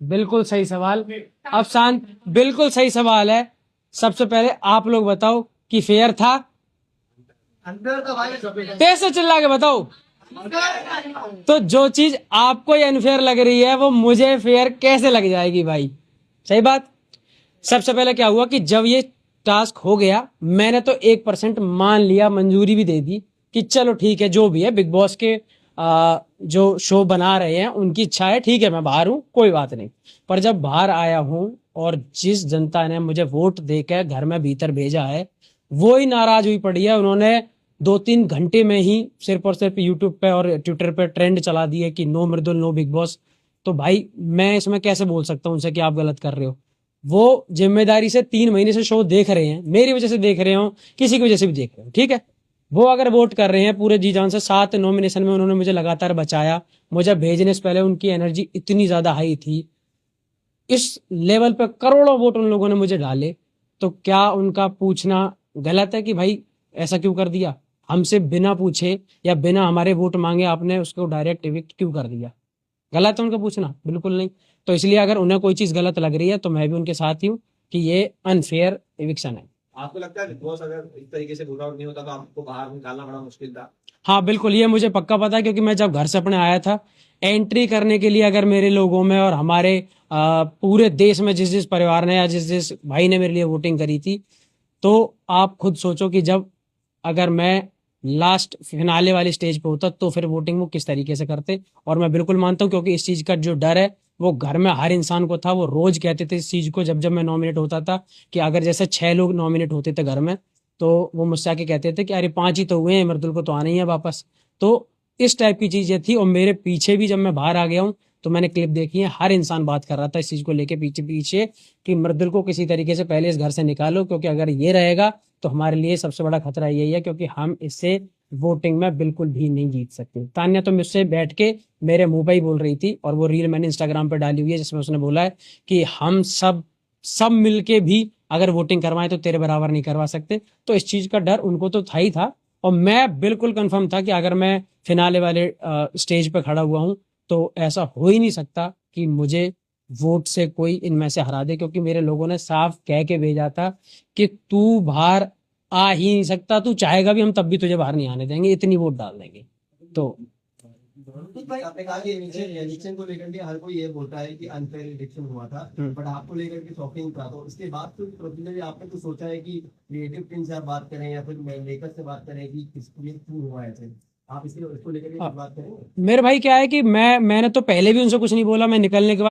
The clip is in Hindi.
बिल्कुल सही सवाल। अब शांत, बिल्कुल सही सवाल है। सबसे पहले आप लोग बताओ कि फेयर था? तेज से चिल्ला के बताओ। तो जो चीज आपको अनफेयर लग रही है वो मुझे फेयर कैसे लग जाएगी भाई? सही बात। सबसे पहले क्या हुआ कि जब ये टास्क हो गया, मैंने तो 1% मान लिया, मंजूरी भी दे दी कि चलो ठीक है, जो भी है बिग बॉस के जो शो बना रहे हैं उनकी इच्छा है, ठीक है मैं बाहर हूं, कोई बात नहीं। पर जब बाहर आया हूं और जिस जनता ने मुझे वोट देकर घर में भीतर भेजा है वो ही नाराज हुई पड़ी है। उन्होंने 2-3 घंटे में ही सिर्फ और सिर्फ यूट्यूब पे और ट्विटर पे ट्रेंड चला दिए कि नो मृदुल नो बिग बॉस। तो भाई मैं इसमें कैसे बोल सकता हूँ उनसे कि आप गलत कर रहे हो? वो जिम्मेदारी से 3 महीने से शो देख रहे हैं, मेरी वजह से देख रहे हो, किसी की वजह से भी देख रहे हो, ठीक है। वो अगर वोट कर रहे हैं पूरे जी जान से, 7 नॉमिनेशन में उन्होंने मुझे लगातार बचाया। मुझे भेजने से पहले उनकी एनर्जी इतनी ज्यादा हाई थी, इस लेवल पे करोड़ों वोट उन लोगों ने मुझे डाले। तो क्या उनका पूछना गलत है कि भाई ऐसा क्यों कर दिया? हमसे बिना पूछे या बिना हमारे वोट मांगे आपने उसको डायरेक्ट इविक्ट क्यों कर दिया? गलत है उनका पूछना? बिल्कुल नहीं। तो इसलिए अगर उन्हें कोई चीज गलत लग रही है तो मैं भी उनके साथ ही हूँ कि ये अनफेयर इविक्शन है। आपको लगता है बिग बॉस अगर इस तरीके से रूल आउट नहीं होता तो आपको बाहर निकालना बड़ा मुश्किल था? हाँ बिल्कुल, ये मुझे पक्का पता है क्योंकि मैं जब घर से अपने आया था, एंट्री करने के लिए अगर मेरे लोगों में और हमारे पूरे देश में जिस जिस परिवार ने या जिस जिस भाई ने मेरे लिए वोटिंग करी थी, तो आप खुद सोचो कि जब अगर मैं लास्ट फिनाले वाली स्टेज पे होता तो फिर वोटिंग वो किस तरीके से करते। और मैं बिल्कुल मानता हूँ क्योंकि इस चीज का जो डर है वो घर में हर इंसान को था। वो रोज कहते थे इस चीज को, जब जब मैं नॉमिनेट होता था, कि अगर जैसे 6 लोग नॉमिनेट होते थे घर में, तो वो मुझसे आके कहते थे कि अरे 5 ही तो हुए हैं, मर्दुल को तो आना ही है वापस। तो इस टाइप की चीजें थी। और मेरे पीछे भी जब मैं बाहर आ गया हूँ तो मैंने क्लिप देखी है, हर इंसान बात कर रहा था इस चीज को लेके पीछे पीछे कि मर्दुल को किसी तरीके से पहले इस घर से निकालो, क्योंकि अगर ये रहेगा तो हमारे लिए सबसे बड़ा खतरा यही है, क्योंकि हम इससे वोटिंग में बिल्कुल भी नहीं जीत सकते। तान्या तो मुझसे बैठ के मेरे मुंह पे ही बोल रही थी, और वो रील मैंने इंस्टाग्राम पे डाली हुई है जिसमें उसने बोला है कि हम सब सब मिलके भी अगर वोटिंग करवाएं तो तेरे बराबर नहीं करवा सकते। तो इस चीज का डर उनको तो था ही था। और मैं बिल्कुल कंफर्म था कि अगर मैं फिनाले वाले स्टेज पे खड़ा हुआ हूं तो ऐसा हो ही नहीं सकता कि मुझे वोट से कोई इनमें से हरा दे, क्योंकि मेरे लोगों ने साफ कह के भेजा था कि तू बाहर आ ही नहीं सकता, तू चाहेगा भी हम तब भी तुझे बाहर नहीं आने देंगे, इतनी वोट डाल देंगे। तो आपने कहा कि इलेक्शन को लेकर के हर कोई ये बोलता है कि अनफेयर इलेक्शन हुआ था, बट आपको लेकर के शॉकिंग था। तो इसके बाद तो प्रोसीजर आपने तो सोचा है कि क्रिएटिव टीम से आप बात करें या फिर मेकर से बात करें कि किसको ये क्यों हुआ ऐसे? आप इसको लेकर के बात करेंगे? मेरे भाई क्या है कि मैंने तो पहले भी उनसे कुछ नहीं बोला। मैं निकलने के बाद